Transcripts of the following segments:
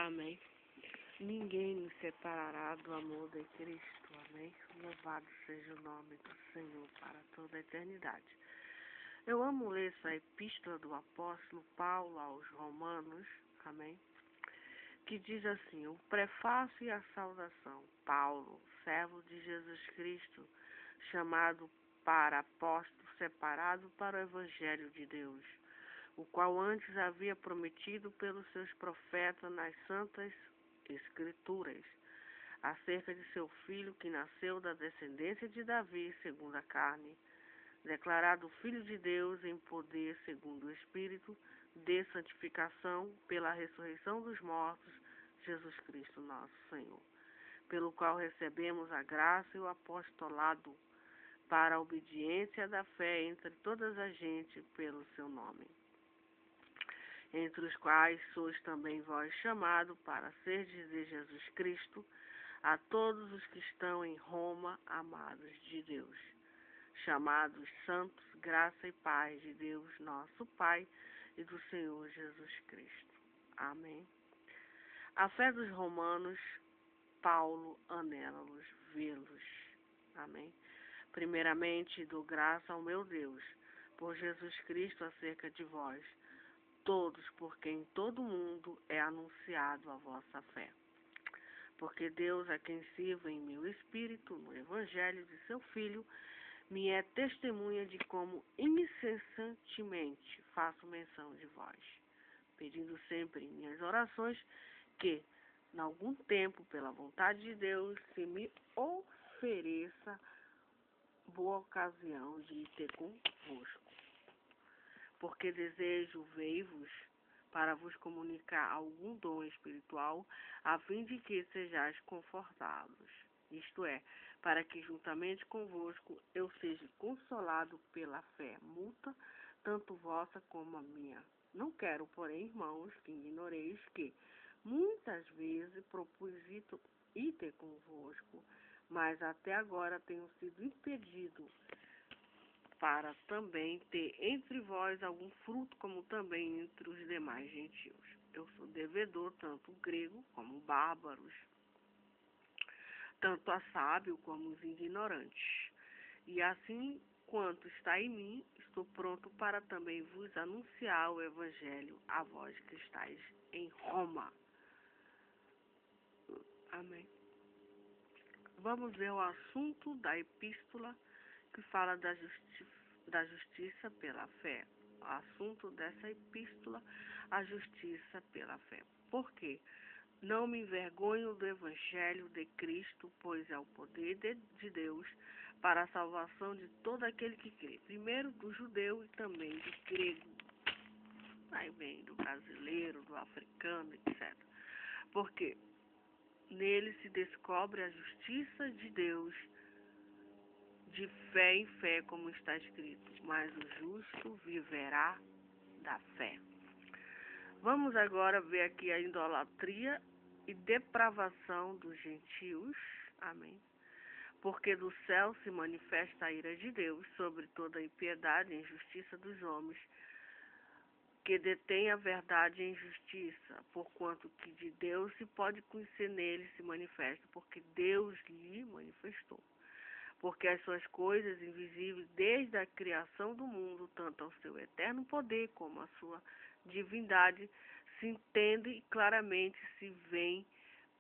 Amém. Ninguém nos separará do amor de Cristo. Amém. Louvado seja o nome do Senhor para toda a eternidade. Eu amo ler essa epístola do apóstolo Paulo aos Romanos. Amém. Que diz assim: o prefácio e a saudação. Paulo, servo de Jesus Cristo, chamado para apóstolo, separado para o Evangelho de Deus, o qual antes havia prometido pelos seus profetas nas santas Escrituras, acerca de seu filho que nasceu da descendência de Davi, segundo a carne, declarado Filho de Deus em poder, segundo o Espírito, de santificação pela ressurreição dos mortos, Jesus Cristo nosso Senhor, pelo qual recebemos a graça e o apostolado para a obediência da fé entre todas as gentes pelo seu nome, entre os quais sois também vós chamados para serdes de Jesus Cristo, a todos os que estão em Roma, amados de Deus, chamados santos, graça e paz de Deus, nosso Pai, e do Senhor Jesus Cristo. Amém. A fé dos romanos, Paulo anela-los vê-los. Amém. Primeiramente, dou graça ao meu Deus, por Jesus Cristo acerca de vós, todos, por quem todo mundo é anunciado a vossa fé. Porque Deus, a quem sirvo em meu espírito, no Evangelho de seu Filho, me é testemunha de como incessantemente faço menção de vós, pedindo sempre em minhas orações que, em algum tempo, pela vontade de Deus, se me ofereça boa ocasião de ir ter convosco. Porque desejo ver-vos para vos comunicar algum dom espiritual, a fim de que sejais confortados. Isto é, para que juntamente convosco eu seja consolado pela fé mútua, tanto vossa como a minha. Não quero, porém, irmãos, que ignoreis que muitas vezes propus ir ter convosco, mas até agora tenho sido impedido, para também ter entre vós algum fruto, como também entre os demais gentios. Eu sou devedor, tanto grego como bárbaros, tanto a sábio como os ignorantes. E assim quanto está em mim, estou pronto para também vos anunciar o Evangelho a vós que estáis em Roma. Amém. Vamos ver o assunto da epístola que fala da justiça pela fé. O assunto dessa epístola, a justiça pela fé. Por quê? Não me envergonho do Evangelho de Cristo, pois é o poder de Deus para a salvação de todo aquele que crê. Primeiro do judeu e também do grego. Aí vem do brasileiro, do africano, etc. Porque nele se descobre a justiça de Deus, de fé em fé, como está escrito, mas o justo viverá da fé. Vamos agora ver aqui a idolatria e depravação dos gentios. Amém. Porque do céu se manifesta a ira de Deus sobre toda a impiedade e injustiça dos homens, que detém a verdade e injustiça, porquanto que de Deus se pode conhecer nele se manifesta, porque Deus lhe manifestou. Porque as suas coisas invisíveis desde a criação do mundo, tanto ao seu eterno poder como à sua divindade, se entende e claramente se veem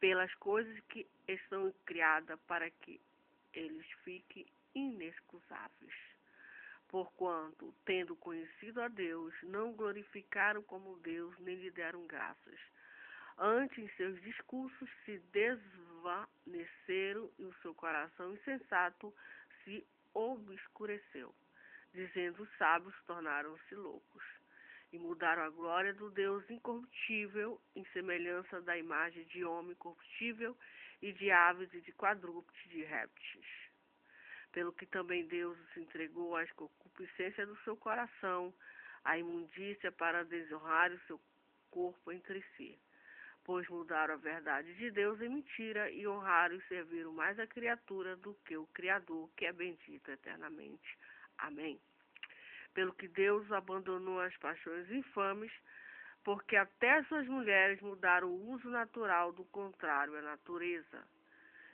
pelas coisas que estão criadas para que eles fiquem inexcusáveis. Porquanto, tendo conhecido a Deus, não glorificaram como Deus, nem lhe deram graças. Antes, em seus discursos, se desvaneceram e o seu coração insensato se obscureceu. Dizendo os sábios, tornaram-se loucos. E mudaram a glória do Deus incorruptível em semelhança da imagem de homem corruptível e de aves e de quadrúpedes, de répteis. Pelo que também Deus os entregou às concupiscências do seu coração, à imundícia para desonrar o seu corpo entre si. Pois mudaram a verdade de Deus em mentira e honraram e serviram mais a criatura do que o Criador, que é bendito eternamente. Amém. Pelo que Deus abandonou as paixões infames porque até suas mulheres mudaram o uso natural do contrário à natureza.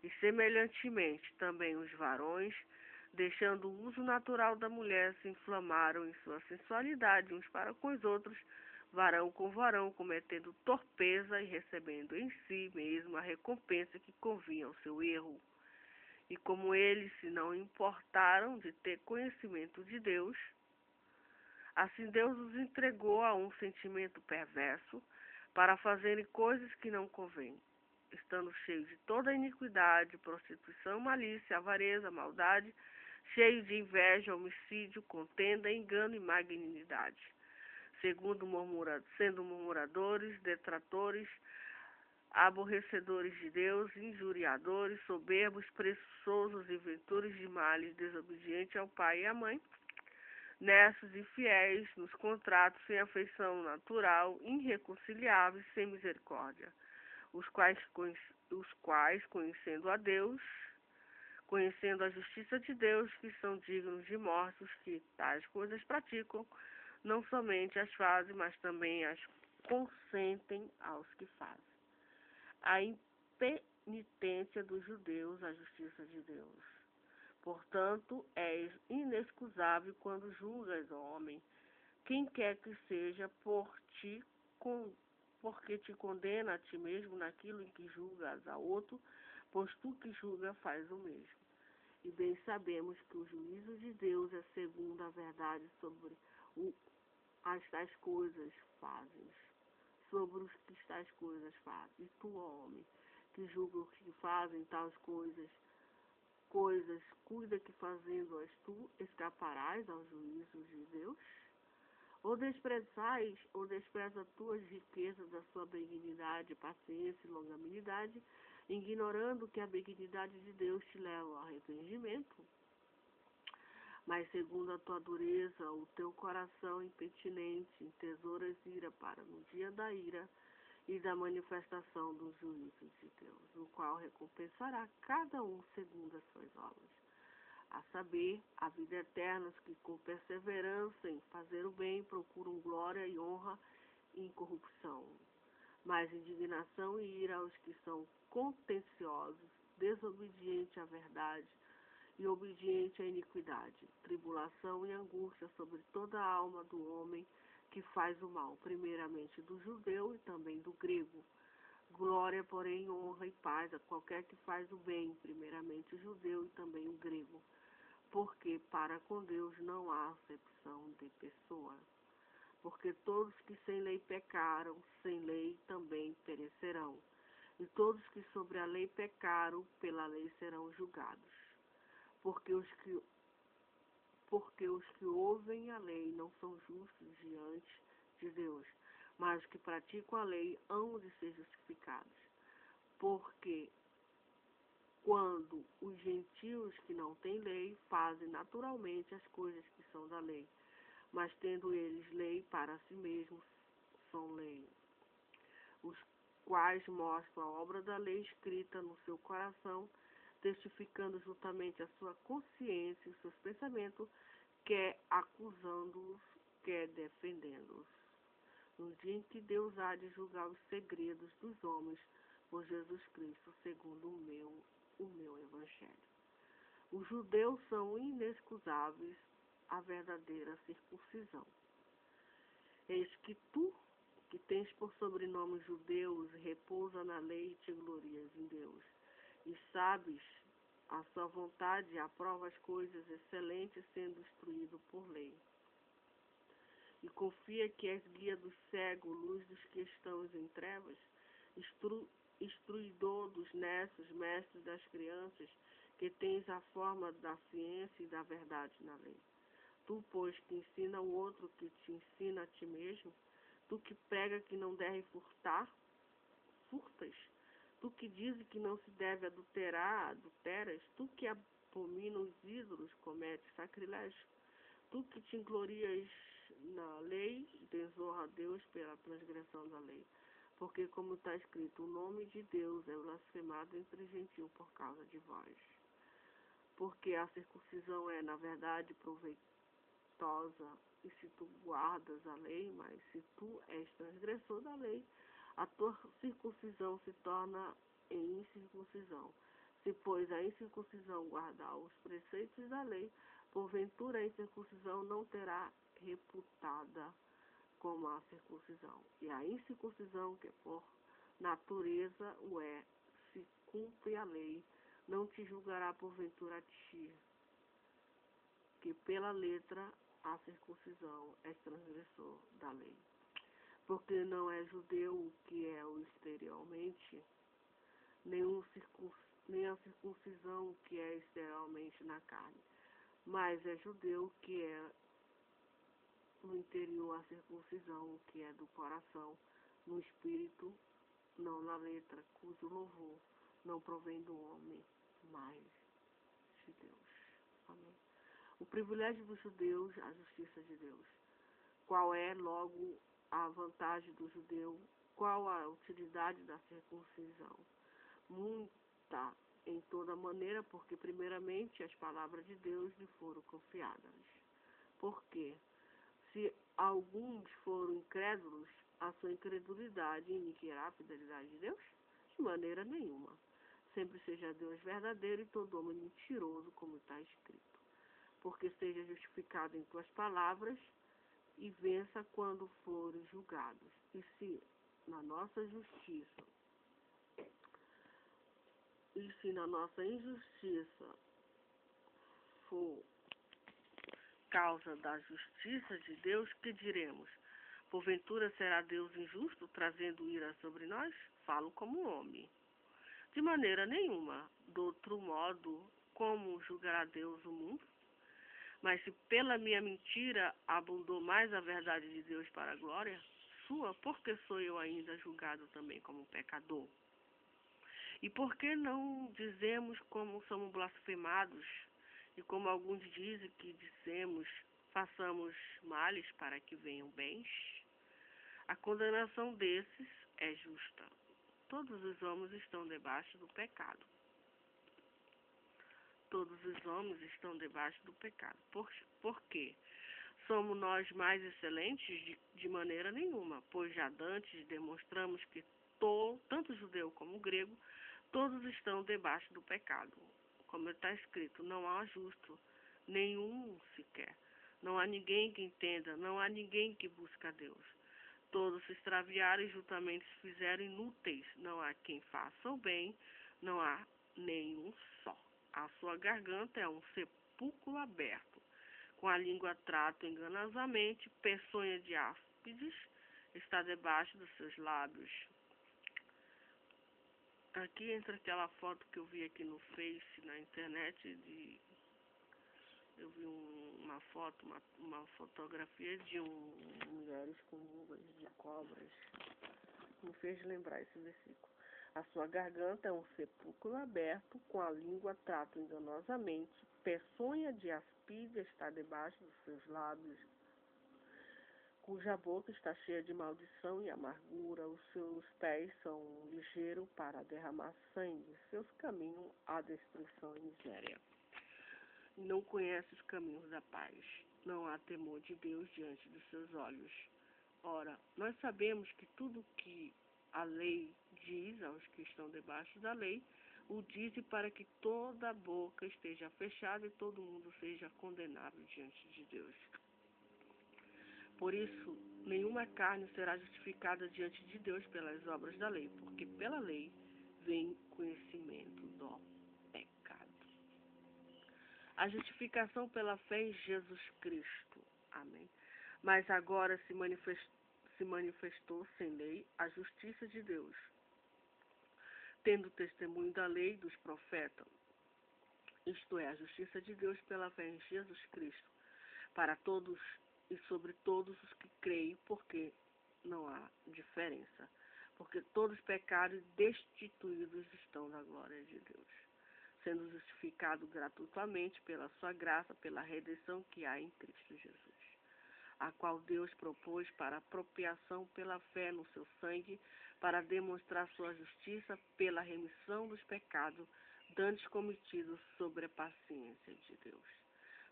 E semelhantemente também os varões, deixando o uso natural da mulher, se inflamaram em sua sensualidade uns para com os outros, varão com varão, cometendo torpeza e recebendo em si mesmo a recompensa que convinha ao seu erro. E como eles se não importaram de ter conhecimento de Deus, assim Deus os entregou a um sentimento perverso para fazerem coisas que não convêm, estando cheios de toda iniquidade, prostituição, malícia, avareza, maldade, cheios de inveja, homicídio, contenda, engano e magnanimidade, sendo murmuradores, detratores, aborrecedores de Deus, injuriadores, soberbos, preguiçosos, inventores de males, desobedientes ao pai e à mãe, nessos infiéis, nos contratos, sem afeição natural, irreconciliáveis, sem misericórdia, os quais conhecendo a Deus, conhecendo a justiça de Deus, que são dignos de morte, os que tais coisas praticam, não somente as fazem, mas também as consentem aos que fazem. A impenitência dos judeus, a justiça de Deus. Portanto, és inexcusável quando julgas o homem, quem quer que seja, porque te condena a ti mesmo naquilo em que julgas a outro, pois tu que julga faz o mesmo. E bem sabemos que o juízo de Deus é segundo a verdade sobre as tais coisas fazes, sobre os que tais coisas fazem. E tu, homem, que julga os que fazem tais coisas, cuida que fazendo-as tu escaparás ao juízo de Deus? Ou despreza tuas riquezas da sua benignidade, paciência e longanimidade, ignorando que a benignidade de Deus te leva ao arrependimento? Mas segundo a tua dureza, o teu coração impenitente entesouras ira para no dia da ira e da manifestação do juízo de Deus, o qual recompensará cada um segundo as suas obras. A saber, a vida eterna, os que com perseverança em fazer o bem procuram glória e honra e incorrupção, mas indignação e ira aos que são contenciosos, desobedientes à verdade e obediente à iniquidade, tribulação e angústia sobre toda a alma do homem que faz o mal, primeiramente do judeu e também do grego. Glória, porém, honra e paz a qualquer que faz o bem, primeiramente o judeu e também o grego, porque para com Deus não há acepção de pessoa. Porque todos que sem lei pecaram, sem lei também perecerão. E todos que sobre a lei pecaram, pela lei serão julgados. Porque os que ouvem a lei não são justos diante de Deus, mas os que praticam a lei hão de ser justificados. Porque quando os gentios que não têm lei fazem naturalmente as coisas que são da lei, mas tendo eles lei para si mesmos, são lei, os quais mostram a obra da lei escrita no seu coração, testificando juntamente a sua consciência e os seus pensamentos, quer acusando-os, quer defendendo-os. No dia em que Deus há de julgar os segredos dos homens por Jesus Cristo, segundo o meu evangelho. Os judeus são inexcusáveis à verdadeira circuncisão. Eis que tu, que tens por sobrenome judeus, repousa na lei e te glorias em Deus, e sabes a sua vontade e aprova as coisas excelentes, sendo instruído por lei. E confia que és guia do cego, luz dos que estão em trevas, instruidor dos nécios, mestre das crianças, que tens a forma da ciência e da verdade na lei. Tu, pois, que ensina o outro, que te ensina a ti mesmo, tu que prega que não deve furtar, furtas, tu que dizes que não se deve adulterar, adulteras, tu que abomina os ídolos, cometes sacrilégio, tu que te glorias na lei, desonra a Deus pela transgressão da lei. Porque, como está escrito, o nome de Deus é blasfemado entre os gentios por causa de vós. Porque a circuncisão é, na verdade, proveitosa e se tu guardas a lei, mas se tu és transgressor da lei, a tua circuncisão se torna em incircuncisão. Se, pois, a incircuncisão guardar os preceitos da lei, porventura a incircuncisão não terá reputada como a circuncisão. E a incircuncisão, que por natureza o é, se cumpre a lei, não te julgará porventura a ti, que pela letra a circuncisão é transgressor da lei. Porque não é judeu o que é o exteriormente, nem a circuncisão o que é exteriormente na carne, mas é judeu que é no interior a circuncisão o que é do coração, no espírito, não na letra, cujo louvor não provém do homem, mas de Deus. Amém. O privilégio dos judeus, a justiça de Deus. Qual é, logo, a vantagem do judeu? Qual a utilidade da circuncisão? Muita em toda maneira, porque primeiramente as palavras de Deus lhe foram confiadas. Por quê? Se alguns foram incrédulos, a sua incredulidade iniquirá a fidelidade de Deus? De maneira nenhuma. Sempre seja Deus verdadeiro e todo homem mentiroso, como está escrito. Porque seja justificado em tuas palavras e vença quando forem julgados. E se na nossa justiça, e se na nossa injustiça for causa da justiça de Deus, que diremos? Porventura será Deus injusto, trazendo ira sobre nós? Falo como homem. De maneira nenhuma. Do outro modo, como julgará Deus o mundo? Mas se pela minha mentira abundou mais a verdade de Deus para a glória sua, por que sou eu ainda julgado também como pecador? E por que não dizemos como somos blasfemados? E como alguns dizem que dissemos, façamos males para que venham bens? A condenação desses é justa. Todos os homens estão debaixo do pecado. Todos os homens estão debaixo do pecado. Por quê? Somos nós mais excelentes? De maneira nenhuma, pois já dantes demonstramos que tanto judeu como grego, todos estão debaixo do pecado. Como está escrito, não há justo, nenhum sequer. Não há ninguém que entenda, não há ninguém que busque a Deus. Todos se extraviaram e juntamente se fizeram inúteis. Não há quem faça o bem, não há nenhum só. A sua garganta é um sepulcro aberto. Com a língua trata enganosamente, peçonha de áspides está debaixo dos seus lábios. Aqui entra aquela foto que eu vi aqui no Face, na internet, eu vi uma foto, uma fotografia de mulheres com uvas de cobras. Me fez lembrar esse versículo. A sua garganta é um sepulcro aberto, com a língua trata enganosamente, peçonha de aspide está debaixo dos seus lábios, cuja boca está cheia de maldição e amargura, os seus pés são ligeiros para derramar sangue, seus caminhos à destruição e miséria. Não conhece os caminhos da paz, não há temor de Deus diante dos seus olhos. Ora, nós sabemos que tudo que a lei diz aos que estão debaixo da lei, o diz para que toda a boca esteja fechada e todo mundo seja condenável diante de Deus. Por isso, nenhuma carne será justificada diante de Deus pelas obras da lei, porque pela lei vem conhecimento do pecado. A justificação pela fé em Jesus Cristo. Amém. Mas agora se manifestou sem lei a justiça de Deus, tendo testemunho da lei e dos profetas, isto é, a justiça de Deus pela fé em Jesus Cristo, para todos e sobre todos os que creem, porque não há diferença, porque todos pecaram e destituídos estão da glória de Deus, sendo justificados gratuitamente pela sua graça, pela redenção que há em Cristo Jesus, a qual Deus propôs para apropriação pela fé no seu sangue, para demonstrar sua justiça pela remissão dos pecados dantes cometidos sobre a paciência de Deus,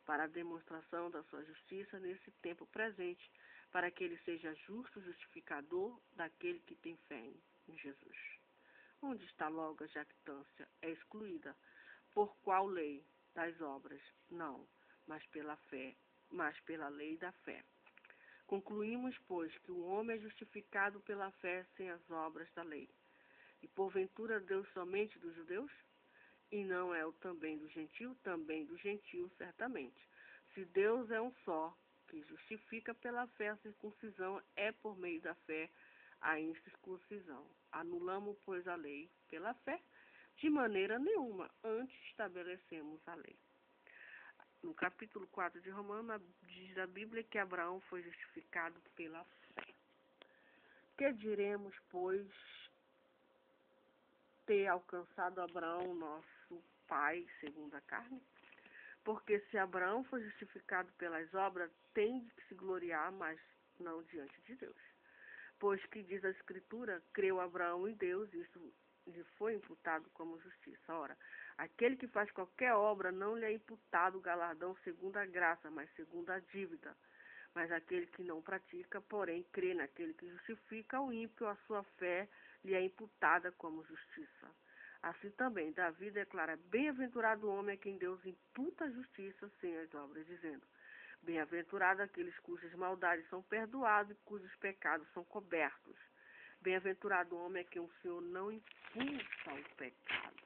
para a demonstração da sua justiça nesse tempo presente, para que ele seja justo justificador daquele que tem fé em Jesus. Onde está logo a jactância? É excluída. Por qual lei? Das obras? Não, mas pela fé, mas pela lei da fé. Concluímos, pois, que o homem é justificado pela fé sem as obras da lei. E porventura Deus somente dos judeus? E não é o também do gentio? Também do gentio, certamente. Se Deus é um só, que justifica pela fé a circuncisão, é por meio da fé a incircuncisão. Anulamos, pois, a lei pela fé? De maneira nenhuma, antes estabelecemos a lei. No capítulo 4 de Romanos, diz a Bíblia que Abraão foi justificado pela fé. Que diremos, pois, ter alcançado Abraão, nosso pai, segundo a carne? Porque se Abraão foi justificado pelas obras, tem de se gloriar, mas não diante de Deus. Pois que diz a Escritura, creu Abraão em Deus, isso lhe foi imputado como justiça. Ora, aquele que faz qualquer obra não lhe é imputado o galardão segundo a graça, mas segundo a dívida. Mas aquele que não pratica, porém, crê naquele que justifica o ímpio, a sua fé lhe é imputada como justiça. Assim também, Davi declara, bem-aventurado o homem a quem Deus imputa a justiça sem as obras, dizendo, bem-aventurado aqueles cujas maldades são perdoadas e cujos pecados são cobertos. Bem-aventurado o homem a quem o Senhor não imputa o pecado.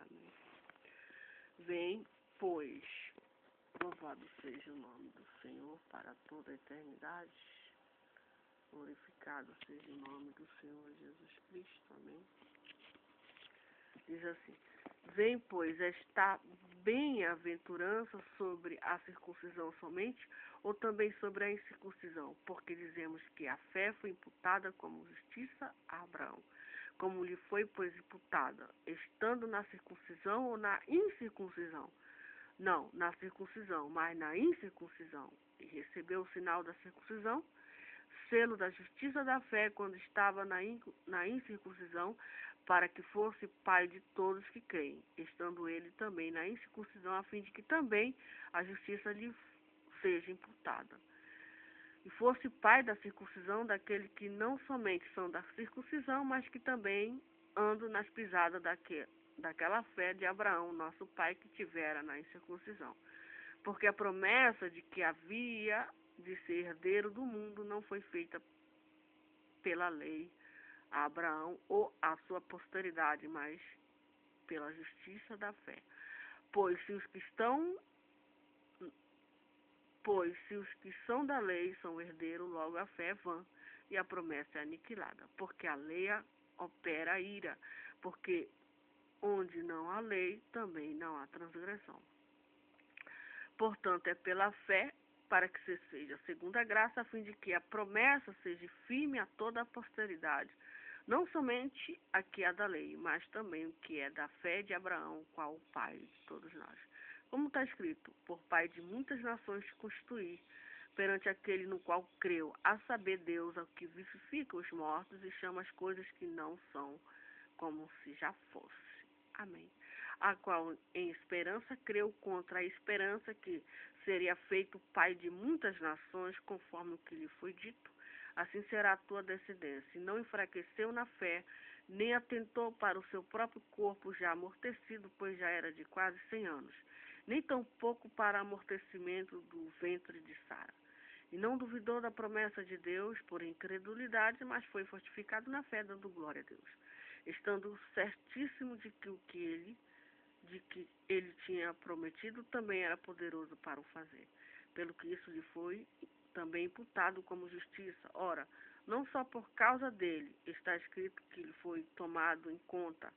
Amém. Vem, pois, louvado seja o nome do Senhor para toda a eternidade. Glorificado seja o nome do Senhor Jesus Cristo. Amém. Diz assim, vem, pois, esta bem-aventurança sobre a circuncisão somente, ou também sobre a incircuncisão? Porque dizemos que a fé foi imputada como justiça a Abraão. Como lhe foi, pois, imputada, estando na circuncisão ou na incircuncisão? Não, na circuncisão, mas na incircuncisão. E recebeu o sinal da circuncisão, selo da justiça da fé, quando estava na incircuncisão, para que fosse pai de todos que creem, estando ele também na incircuncisão, a fim de que também a justiça lhe seja imputada. E fosse pai da circuncisão daquele que não somente são da circuncisão, mas que também andam nas pisadas daquela fé de Abraão, nosso pai, que tivera na incircuncisão. Porque a promessa de que havia de ser herdeiro do mundo não foi feita pela lei a Abraão ou a sua posteridade, mas pela justiça da fé. Pois se os que são da lei são herdeiros, logo a fé é vã e a promessa é aniquilada. Porque a lei opera a ira, porque onde não há lei, também não há transgressão. Portanto, é pela fé para que se seja segundo a graça, a fim de que a promessa seja firme a toda a posteridade, não somente a que é da lei, mas também o que é da fé de Abraão, qual o pai de todos nós. Como está escrito, por pai de muitas nações te constituí, perante aquele no qual creu, a saber Deus, ao que vivifica os mortos e chama as coisas que não são como se já fosse. Amém. A qual em esperança creu contra a esperança que seria feito pai de muitas nações, conforme o que lhe foi dito. Assim será a tua descendência. E não enfraqueceu na fé, nem atentou para o seu próprio corpo já amortecido, pois já era de quase 100 anos, nem tampouco para amortecimento do ventre de Sara. E não duvidou da promessa de Deus por incredulidade, mas foi fortificado na fé, dando glória a Deus, estando certíssimo de que ele tinha prometido, também era poderoso para o fazer. Pelo que isso lhe foi também imputado como justiça. Ora, não só por causa dele está escrito que ele foi tomado em conta,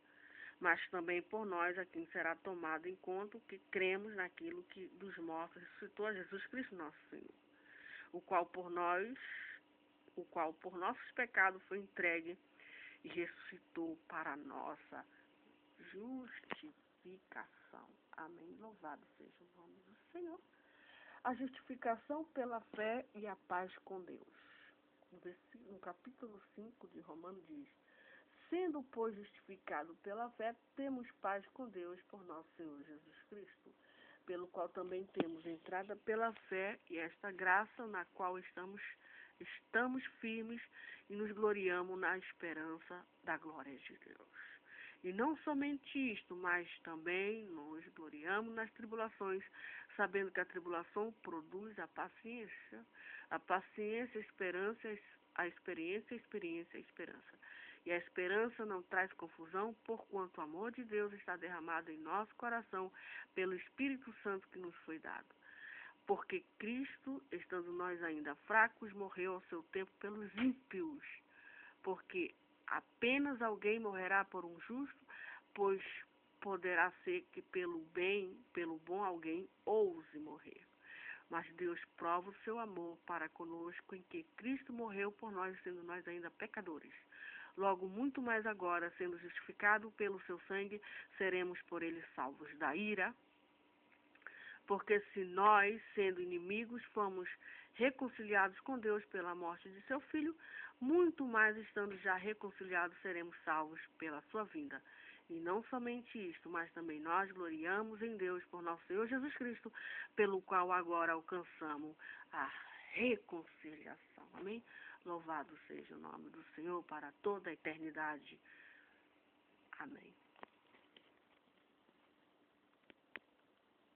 mas também por nós a quem será tomado em conta, que cremos naquilo que dos mortos ressuscitou a Jesus Cristo nosso Senhor, o qual por nossos pecados foi entregue e ressuscitou para a nossa justificação. Amém. Louvado seja o nome do Senhor. A justificação pela fé e a paz com Deus. No capítulo 5 de Romanos diz, Sendo, pois, justificado pela fé, temos paz com Deus por nosso Senhor Jesus Cristo, pelo qual também temos entrada pela fé e esta graça na qual estamos firmes e nos gloriamos na esperança da glória de Deus. E não somente isto, mas também nos gloriamos nas tribulações, sabendo que a tribulação produz a paciência, a esperança, a experiência, a esperança. E a esperança não traz confusão, porquanto o amor de Deus está derramado em nosso coração pelo Espírito Santo que nos foi dado. Porque Cristo, estando nós ainda fracos, morreu ao seu tempo pelos ímpios. Porque apenas alguém morrerá por um justo, pois poderá ser que pelo bom alguém ouse morrer. Mas Deus prova o seu amor para conosco em que Cristo morreu por nós, sendo nós ainda pecadores. Logo, muito mais agora, sendo justificado pelo seu sangue, seremos por ele salvos da ira. Porque se nós, sendo inimigos, fomos reconciliados com Deus pela morte de seu Filho, muito mais estando já reconciliados, seremos salvos pela sua vinda. E não somente isto, mas também nós gloriamos em Deus por nosso Senhor Jesus Cristo, pelo qual agora alcançamos a reconciliação. Amém? Louvado seja o nome do Senhor para toda a eternidade. Amém.